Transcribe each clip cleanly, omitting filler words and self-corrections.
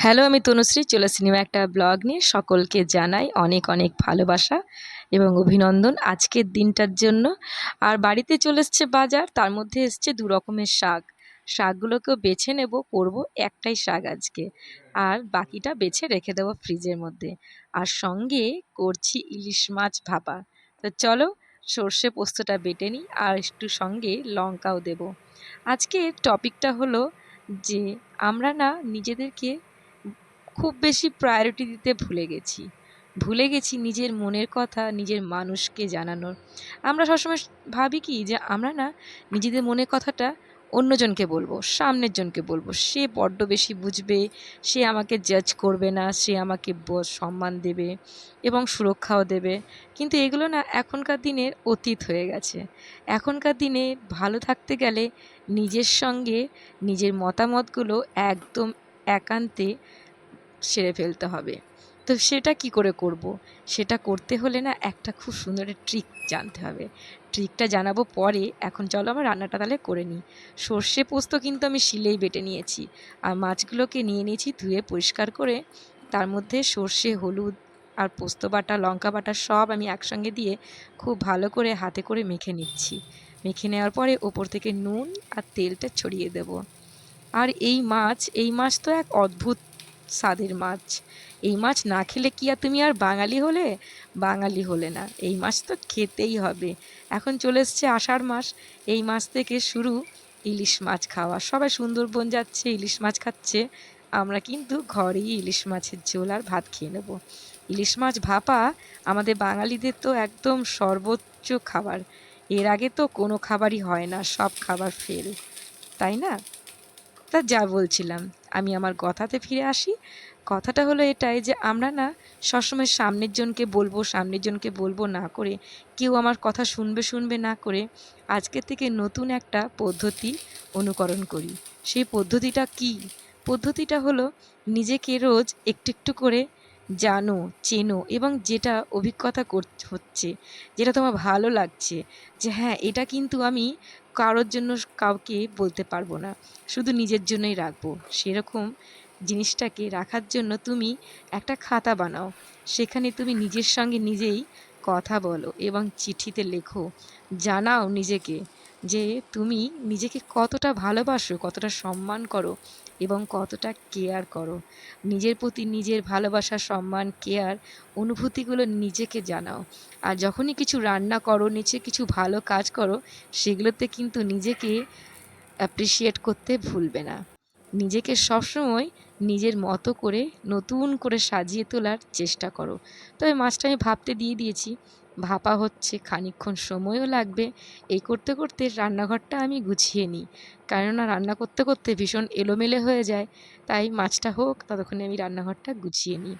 Hello, আমি তনুশ্রী চলে cinema একটা ব্লগ নিয়ে সকলকে জানাই অনেক অনেক ভালোবাসা এবং অভিনন্দন আজকের দিনটার জন্য। আর বাড়িতে চলে এসছে বাজার, তার মধ্যে এসছে দু রকমের শাক। শাকগুলোকেও বেছে নেব, করব একটাই শাক আজকে, আর বাকিটা বেছে রেখে দেবো ফ্রিজের মধ্যে। আর সঙ্গে করছি ইলিশ মাছ ভাপা। তো চলো সর্ষে পোস্তটা বেটে নিই, আর একটু সঙ্গে লঙ্কাও দেব। আজকের টপিকটা হলো যে আমরা না নিজেদেরকে খুব বেশি প্রায়োরিটি দিতে ভুলে গেছি নিজের মনের কথা নিজের মানুষকে জানানোর। আমরা সবসময় ভাবি কি যে আমরা না নিজেদের মনের কথাটা অন্যজনকে বলবো, সামনের জনকে বলবো, সে বড্ড বেশি বুঝবে, সে আমাকে জাজ করবে না, সে আমাকে সম্মান দেবে এবং সুরক্ষাও দেবে। কিন্তু এগুলো না এখনকার দিনের অতীত হয়ে গেছে। এখনকার দিনে ভালো থাকতে গেলে নিজের সঙ্গে নিজের মতামতগুলো একদম একান্তে সেরে ফেলতে হবে। তো সেটা কি করে করব? সেটা করতে হলে না একটা খুব সুন্দর ট্রিক জানতে হবে। ট্রিকটা জানাবো পরে, এখন চলো আমরা রান্নাটা তাহলে করে নিই। সর্ষে পোস্ত কিন্তু আমি শিলেই বেটে নিয়েছি, আর মাছগুলোকে নিয়ে নিয়েছি ধুয়ে পরিষ্কার করে। তার মধ্যে সর্ষে, হলুদ আর পোস্ত বাটা, লঙ্কা বাটা সব আমি একসঙ্গে দিয়ে খুব ভালো করে হাতে করে মেখে নিচ্ছি। মেখে নেওয়ার পরে ওপর থেকে নুন আর তেলটা ছড়িয়ে দেব। আর এই মাছ তো এক অদ্ভুত স্বাদের মাছ। এই মাছ না খেলে কি আর তুমি আর বাঙালি হলে? বাঙালি হলে না, এই মাছ তো খেতেই হবে। এখন চলে এসছে আষাঢ় মাস, এই মাস থেকে শুরু ইলিশ মাছ খাওয়া। সবাই সুন্দরবন যাচ্ছে, ইলিশ মাছ খাচ্ছে, আমরা কিন্তু ঘরেই ইলিশ মাছের ঝোল আর ভাত খেয়ে নেব। ইলিশ মাছ ভাপা আমাদের বাঙালিদের তো একদম সর্বোচ্চ খাবার। এর আগে তো কোনো খাবারই হয় না, সব খাবার ফেল, তাই না? তা যা বলছিলাম, আমি আমার কথাতে ফিরে আসি। কথাটা হলো এটাই যে আমরা না সবসময় সামনের জনকে বলবো না করে, কেউ আমার কথা শুনবে না করে আজকে থেকে নতুন একটা পদ্ধতি অনুকরণ করি। সেই পদ্ধতিটা কি? পদ্ধতিটা হলো নিজেকে রোজ একটু একটু করে জানো, চেনো, এবং যেটা অভিজ্ঞতা হচ্ছে, যেটা তোমার ভালো লাগছে, যে হ্যাঁ এটা কিন্তু আমি কারোর জন্য কাউকে বলতে পারবো না, শুধু নিজের জন্যই রাখবো, সেরকম জিনিসটাকে রাখার জন্য তুমি একটা খাতা বানাও। সেখানে তুমি নিজের সঙ্গে নিজেই কথা বলো এবং চিঠিতে লেখো, জানাও নিজেকে যে তুমি নিজেকে কতটা ভালোবাসো, কতটা সম্মান করো এবং কতটা কেয়ার করো। নিজের প্রতি নিজের ভালোবাসা, সম্মান, কেয়ার অনুভূতিগুলো নিজেকে জানাও। আর যখনই কিছু রান্না করো, নিচে কিছু ভালো কাজ করো, সেগুলোতে কিন্তু নিজেকে অ্যাপ্রিসিয়েট করতে ভুলবে না। নিজেকে সবসময় নিজের মতো করে নতুন করে সাজিয়ে তোলার চেষ্টা করো। তবে মাছটা আমি ভাপতে দিয়ে দিয়েছি, ভাপা হচ্ছে, খানিকক্ষণ সময়ও লাগবে। এই করতে করতে রান্নাঘরটা আমি গুছিয়ে নিই, কেননা রান্না করতে করতে ভীষণ এলোমেলো হয়ে যায়। তাই মাছটা হোক, ততক্ষণে আমি রান্নাঘরটা গুছিয়ে নিই।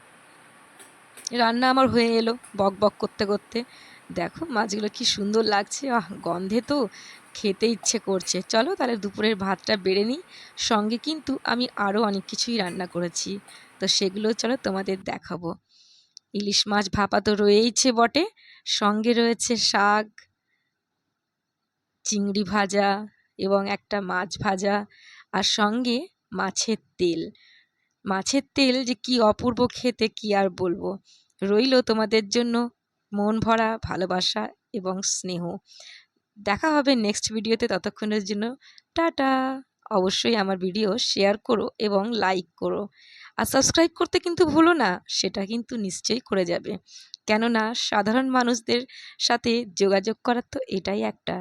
রান্না আমার হয়ে এলো বক বক করতে করতে। দেখো মাছগুলো কি সুন্দর লাগছে, আহ গন্ধে তো খেতে ইচ্ছে করছে। চলো তাহলে দুপুরের ভাতটা বেড়ে নিই। সঙ্গে কিন্তু আমি আরও অনেক কিছুই রান্না করেছি, তো সেগুলো চলো তোমাদের দেখাবো। ইলিশ মাছ ভাপা তো রয়েইছে বটে, সঙ্গে রয়েছে শাক, চিংড়ি ভাজা এবং একটা মাছ ভাজা, আর সঙ্গে মাছের তেল। মাছের তেল যে কি অপূর্ব খেতে, কি আর বলবো। রইলো তোমাদের জন্য মন ভরা ভালোবাসা এবং স্নেহ। দেখা হবে নেক্সট ভিডিওতে, ততক্ষণের জন্য টাটা। অবশ্যই আমার ভিডিও শেয়ার করো এবং লাইক করো, আর সাবস্ক্রাইব করতে কিন্তু ভুলো না, সেটা কিন্তু নিশ্চয়ই করে যাবে। কেননা সাধারণ মানুষদের সাথে যোগাযোগ করার তো এটাই একটা